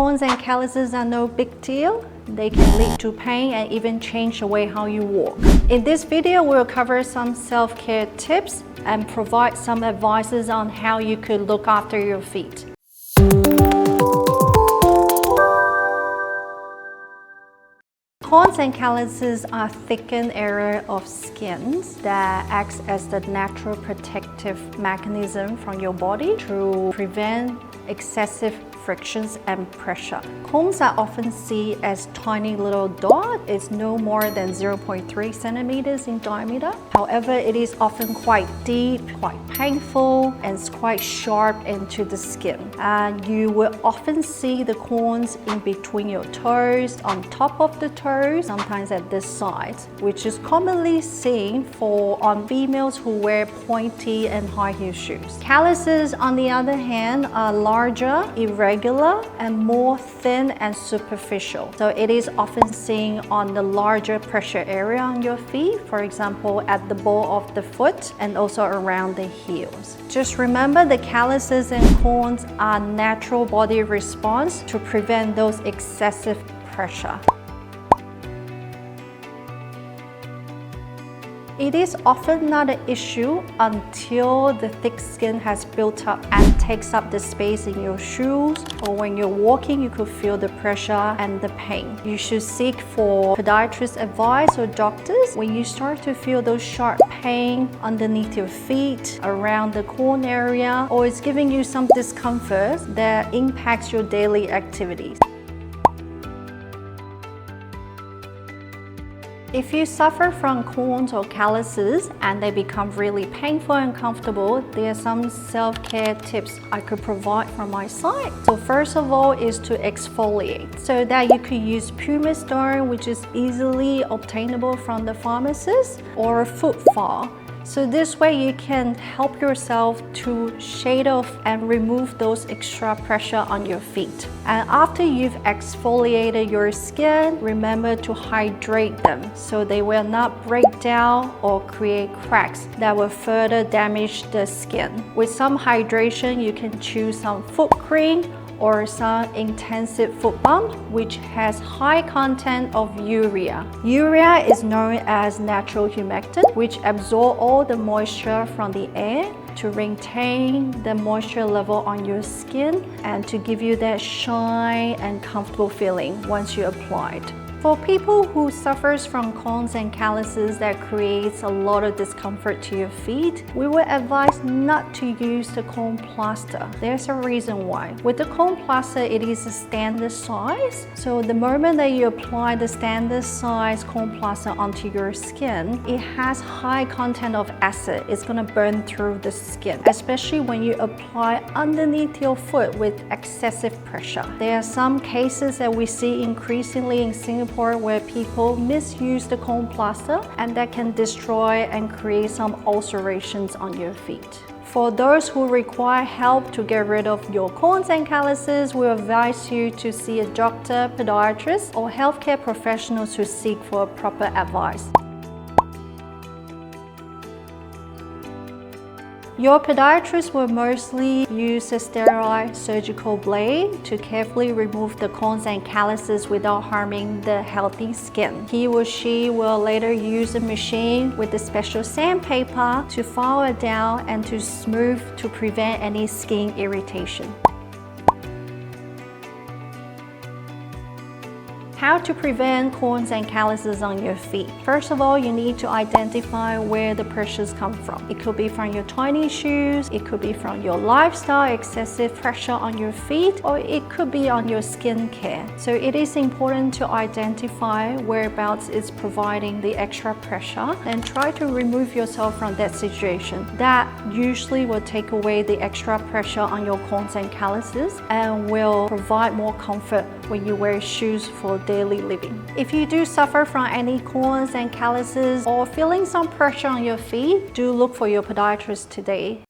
Corns and calluses are no big deal. They can lead to pain and even change the way how you walk. In this video, we'll cover some self-care tips and provide some advices on how you could look after your feet. Corns and calluses are thickened area of skin that acts as the natural protective mechanism from your body to prevent excessive frictions and pressure. Corns are often seen as tiny little dots. It's no more than 0.3 centimeters in diameter. However, it is often quite deep, quite painful, and it's quite sharp into the skin. And you will often see the corns in between your toes, on top of the toes, sometimes at this side, which is commonly seen on females who wear pointy and high heel shoes. Calluses, on the other hand, are larger, irregular, and more thin and superficial. So it is often seen on the larger pressure area on your feet, for example, at the ball of the foot and also around the heels. Just remember, the calluses and corns are natural body response to prevent those excessive pressure. It is often not an issue until the thick skin has built up and takes up the space in your shoes, or when you're walking you could feel the pressure and the pain. You should seek for podiatrist advice or doctors when you start to feel those sharp pain underneath your feet, around the corn area, or it's giving you some discomfort that impacts your daily activities. If you suffer from corns or calluses and they become really painful and uncomfortable, there are some self-care tips I could provide from my side. So first of all is to exfoliate, so that you could use pumice stone, which is easily obtainable from the pharmacist, or foot far. So this way you can help yourself to shade off and remove those extra pressure on your feet. And after you've exfoliated your skin, remember to hydrate them so they will not break down or create cracks that will further damage the skin. With some hydration, you can choose some foot cream or some intensive foot balm, which has high content of urea. Urea is known as natural humectant, which absorbs all the moisture from the air to maintain the moisture level on your skin and to give you that shine and comfortable feeling once you apply it. For people who suffers from corns and calluses that creates a lot of discomfort to your feet, we would advise not to use the corn plaster. There's a reason why. With the corn plaster, it is a standard size. So the moment that you apply the standard size corn plaster onto your skin, it has high content of acid. It's gonna burn through the skin, especially when you apply underneath your foot with excessive pressure. There are some cases that we see increasingly in Singapore where people misuse the corn plaster, and that can destroy and create some ulcerations on your feet. For those who require help to get rid of your corns and calluses, we advise you to see a doctor, podiatrist, or healthcare professional to seek for proper advice. Your podiatrist will mostly use a sterile surgical blade to carefully remove the corns and calluses without harming the healthy skin. He or she will later use a machine with a special sandpaper to file it down and to smooth to prevent any skin irritation. How to prevent corns and calluses on your feet. First of all, you need to identify where the pressures come from. It could be from your tiny shoes, it could be from your lifestyle, excessive pressure on your feet, or it could be on your skincare. So it is important to identify whereabouts is providing the extra pressure and try to remove yourself from that situation. That usually will take away the extra pressure on your corns and calluses and will provide more comfort when you wear shoes for daily living. If you do suffer from any corns and calluses or feeling some pressure on your feet, do look for your podiatrist today.